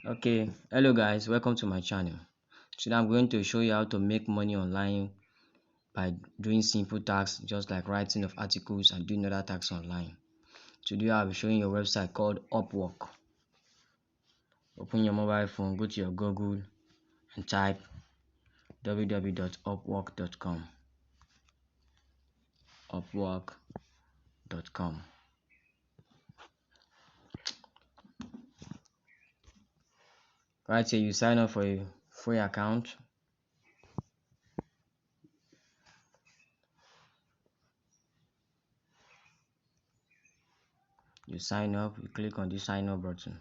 Okay, hello guys, welcome to my channel. Today I'm going to show you how to make money online by doing simple tasks just like writing of articles and doing other tasks online. Today I'll be showing you a website called Upwork. Open your mobile phone, go to your Google and type www.upwork.com. Upwork.com. Right here you sign up for a free account. You sign up, you click on the sign up button.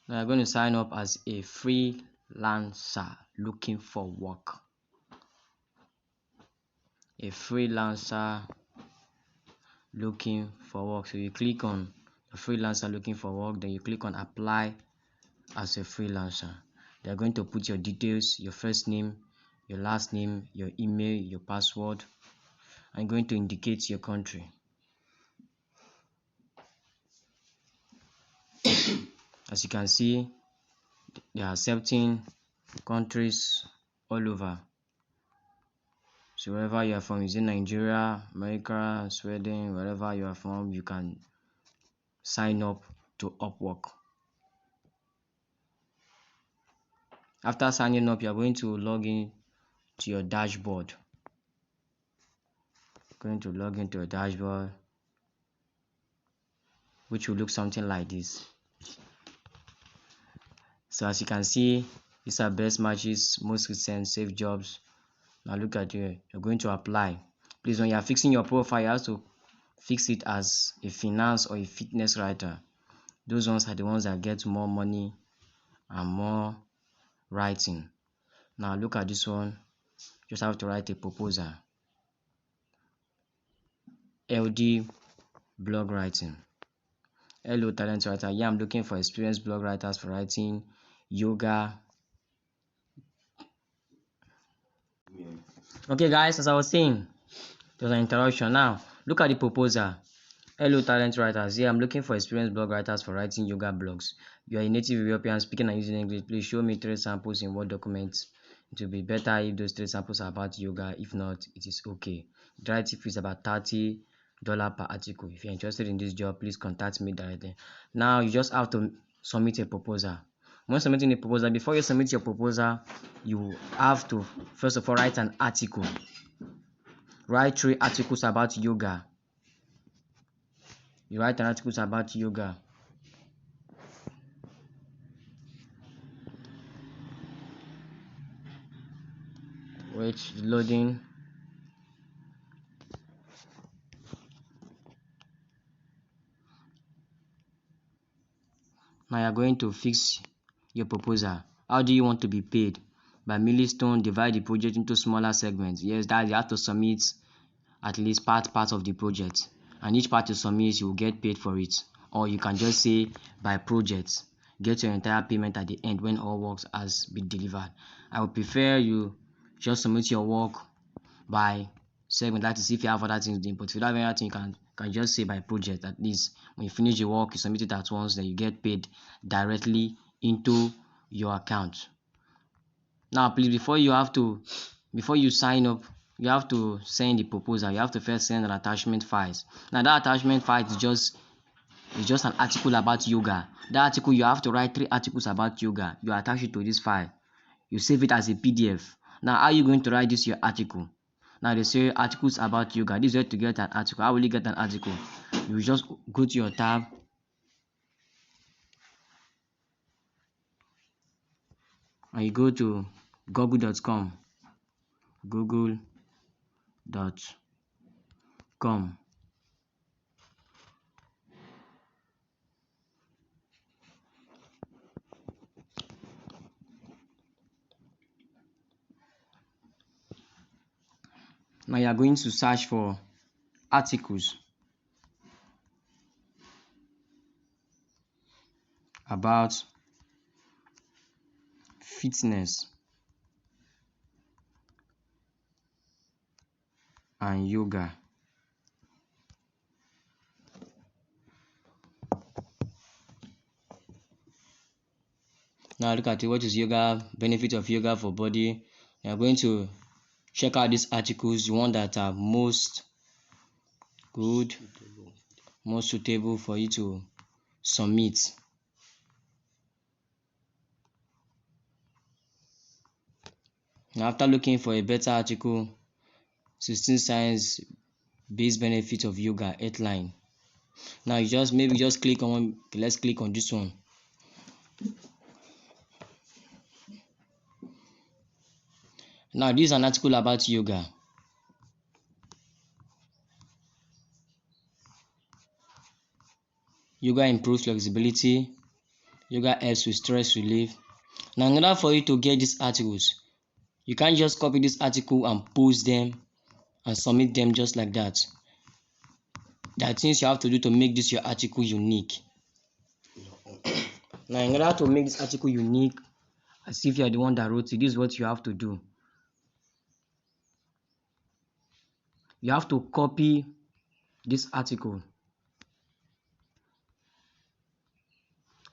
Now you're going to sign up as a freelancer looking for work. A freelancer looking for work. So you click on the freelancer looking for work, then you click on apply as a freelancer. They're going to put your details, your first name, your last name, your email, your password. I'm going to indicate your country. As you can see, they are accepting countries all over. So wherever you are from, is in Nigeria, America, Sweden, wherever you are from, you can sign up to Upwork. After signing up, you are going to log in to your dashboard. Going to log into your dashboard, which will look something like this. So as you can see, these are best matches, most recent, save jobs. Now look at here, you're going to apply. Please, when you are fixing your profile, you have to fix it as a finance or a fitness writer. Those ones are the ones that get more money and more writing. Now look at this one, just have to write a proposal. LD blog writing. Hello talent writer, yeah, I'm looking for experienced blog writers for writing yoga. Okay guys, as I was saying, there's an interruption. Now look at the proposal. Hello talent writers, yeah, I'm looking for experienced blog writers for writing yoga blogs. You are a native European speaking and using English. Please show me 3 samples in Word documents. It will be better if those 3 samples are about yoga. If not, it is okay. The writing fee is about $30 per article. If you're interested in this job, please contact me directly. Now you just have to submit a proposal. When submitting a proposal, before you submit your proposal, you have to first of all write an article. Write 3 articles about yoga. You write an articles about yoga. Wait, loading. Now you are going to fix your proposal. How do you want to be paid? By milestone, divide the project into smaller segments. Yes, that you have to submit at least part of the project, and each part you submit, you will get paid for it. Or you can just say by project, get your entire payment at the end when all works has been delivered. I would prefer you just submit your work by segment. That is if you have other things doing, but if you don't have anything, you can just say by project. At least when you finish the work, you submit it at once, then you get paid directly into your account. Now please, before you sign up, you have to send the proposal. You have to first send an attachment files. Now that attachment file is just an article about yoga. That article, you have to write 3 articles about yoga. You attach it to this file. You save it as a PDF. Now how are you going to write this your article? Now they say articles about yoga. This is where to get an article. How will you get an article? You just go to your tab, and you go to google.com. Google.com. Now you are going to search for articles about fitness and yoga. Now look at it. What is yoga? Benefit of yoga for body. You are going to check out these articles, the ones that are most good, most suitable for you to submit. Now after looking for a better article, 16 science based benefit of yoga headline. Now you just click on one. Let's click on this one. Now this is an article about yoga. Yoga improves flexibility. Yoga helps with stress relief. Now in order for you to get these articles, you can't just copy this article and post them and submit them just like that. There are things you have to do to make this your article unique. Now in order to make this article unique, as if you are the one that wrote it, this is what you have to do. You have to copy this article.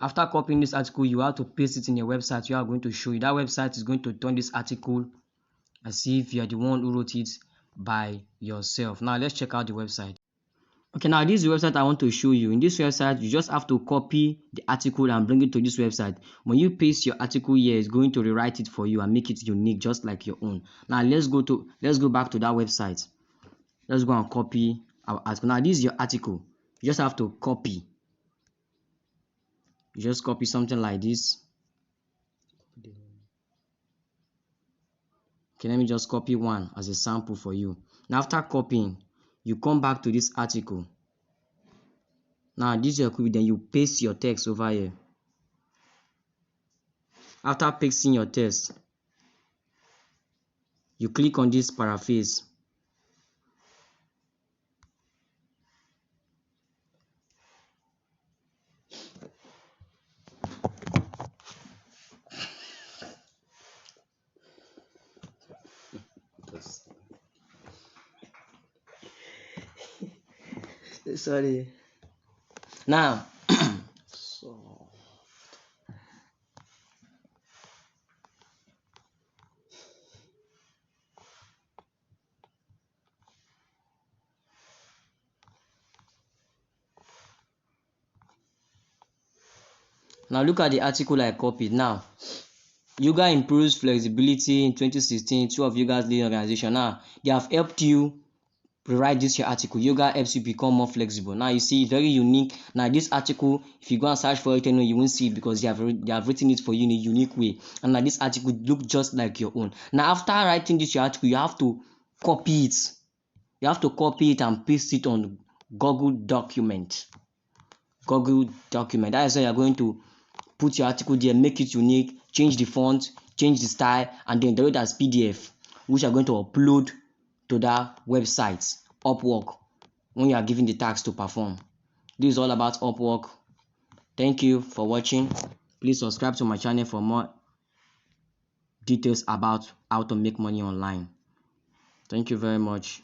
After copying this article, you have to paste it in a website you are going to show you. That website is going to turn this article as if you are the one who wrote it by yourself. Now let's check out the website. Okay, now this is the website I want to show you. In this website, you just have to copy the article and bring it to this website. When you paste your article here, it's going to rewrite it for you and make it unique, just like your own. Now let's go back to that website. Let's go and copy our article. Now this is your article. You just have to copy. You just copy something like this. Okay, let me just copy one as a sample for you. Now after copying, you come back to this article. Now this is your copy, then you paste your text over here. After pasting your text, you click on this paraphrase. Sorry. Now now look at the article I copied. Now yoga improves flexibility in 2016. Two of yoga's leading organization. Now they have helped you rewrite this your article. Yoga helps you become more flexible. Now you see, it's very unique. Now this article, if you go and search for it, you won't see it because they have written it for you in a unique way. And now this article look just like your own. Now after writing this your article, you have to copy it. You have to copy it and paste it on Google document. Google document. That is how you're going to put your article there, make it unique, change the font, change the style, and then download it as PDF, which are going to upload to that website, Upwork, when you are given the task to perform. This is all about Upwork. Thank you for watching. Please subscribe to my channel for more details about how to make money online. Thank you very much.